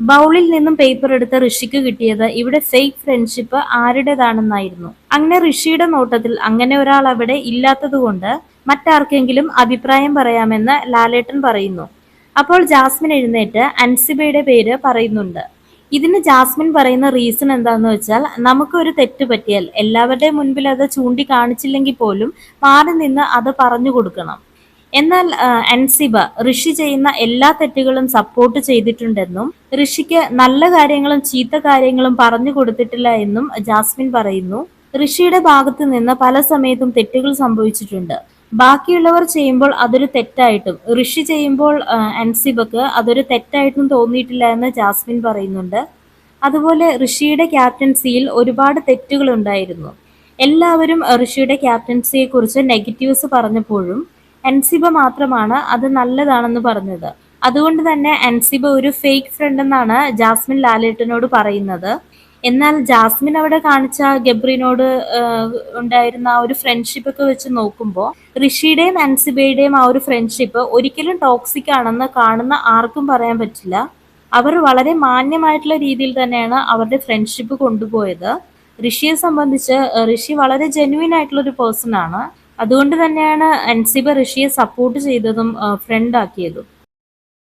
ബൗളിൽ നിന്നും പേപ്പർ എടുത്ത ഋഷിക്ക് കിട്ടിയത് ഇവിടെ ഫേക്ക് ഫ്രണ്ട്ഷിപ്പ് ആരുടേതാണെന്നായിരുന്നു. അങ്ങനെ ഋഷിയുടെ നോട്ടത്തിൽ അങ്ങനെ ഒരാൾ അവിടെ ഇല്ലാത്തതുകൊണ്ട് മറ്റാർക്കെങ്കിലും അഭിപ്രായം പറയാമെന്ന് ലാലേട്ടൻ പറയുന്നു. അപ്പോൾ ജാസ്മിൻ എഴുന്നേറ്റ് അൻസിബയുടെ പേര് പറയുന്നുണ്ട്. ഇതിന് ജാസ്മിൻ പറയുന്ന റീസൺ എന്താന്ന് വെച്ചാൽ, നമുക്ക് ഒരു തെറ്റ് പറ്റിയാൽ എല്ലാവരുടെയും മുൻപിൽ അത് ചൂണ്ടിക്കാണിച്ചില്ലെങ്കിൽ പോലും മാറി നിന്ന് അത് പറഞ്ഞു കൊടുക്കണം. എന്നാൽ അൻസിബ ഋഷി ചെയ്യുന്ന എല്ലാ തെറ്റുകളും സപ്പോർട്ട് ചെയ്തിട്ടുണ്ടെന്നും ഋഷിക്ക് നല്ല കാര്യങ്ങളും ചീത്ത കാര്യങ്ങളും പറഞ്ഞു കൊടുത്തിട്ടില്ല എന്നും ജാസ്മിൻ പറയുന്നു. ഋഷിയുടെ ഭാഗത്ത് നിന്ന് പല സമയത്തും തെറ്റുകൾ സംഭവിച്ചിട്ടുണ്ട്. ബാക്കിയുള്ളവർ ചെയ്യുമ്പോൾ അതൊരു തെറ്റായിട്ടും ഋഷി ചെയ്യുമ്പോൾ അൻസിബക്ക് അതൊരു തെറ്റായിട്ടും തോന്നിയിട്ടില്ല എന്ന് ജാസ്മിൻ പറയുന്നുണ്ട്. അതുപോലെ ഋഷിയുടെ ക്യാപ്റ്റൻസിയിൽ ഒരുപാട് തെറ്റുകൾ ഉണ്ടായിരുന്നു. എല്ലാവരും ഋഷിയുടെ ക്യാപ്റ്റൻസിയെ കുറിച്ച് നെഗറ്റീവ്സ് പറഞ്ഞപ്പോഴും അൻസിബ മാത്രമാണ് അത് നല്ലതാണെന്ന് പറഞ്ഞത്. അതുകൊണ്ട് തന്നെ അൻസിബ ഒരു ഫേക്ക് ഫ്രണ്ട് എന്നാണ് ജാസ്മിൻ ലാലേട്ടനോട് പറയുന്നത്. എന്നാൽ ജാസ്മിൻ അവിടെ കാണിച്ച ഗബ്രിനോട് ഉണ്ടായിരുന്ന ആ ഒരു ഫ്രണ്ട്ഷിപ്പ് ഒക്കെ വെച്ച് നോക്കുമ്പോൾ ഋഷിയുടെയും അൻസിബയുടെയും ആ ഒരു ഫ്രണ്ട്ഷിപ്പ് ഒരിക്കലും ടോക്സിക് ആണെന്ന് കാണുന്ന ആർക്കും പറയാൻ പറ്റില്ല. അവർ വളരെ മാന്യമായിട്ടുള്ള രീതിയിൽ തന്നെയാണ് അവരുടെ ഫ്രണ്ട്ഷിപ്പ് കൊണ്ടുപോയത്. ഋഷിയെ സംബന്ധിച്ച് ഋഷി വളരെ ജെന്യുവിൻ ആയിട്ടുള്ള ഒരു പേഴ്സൺ ആണ്. അതുകൊണ്ട് തന്നെയാണ് അൻസിബ ഋഷിയെ സപ്പോർട്ട് ചെയ്തതും ഫ്രണ്ട് ആക്കിയതും.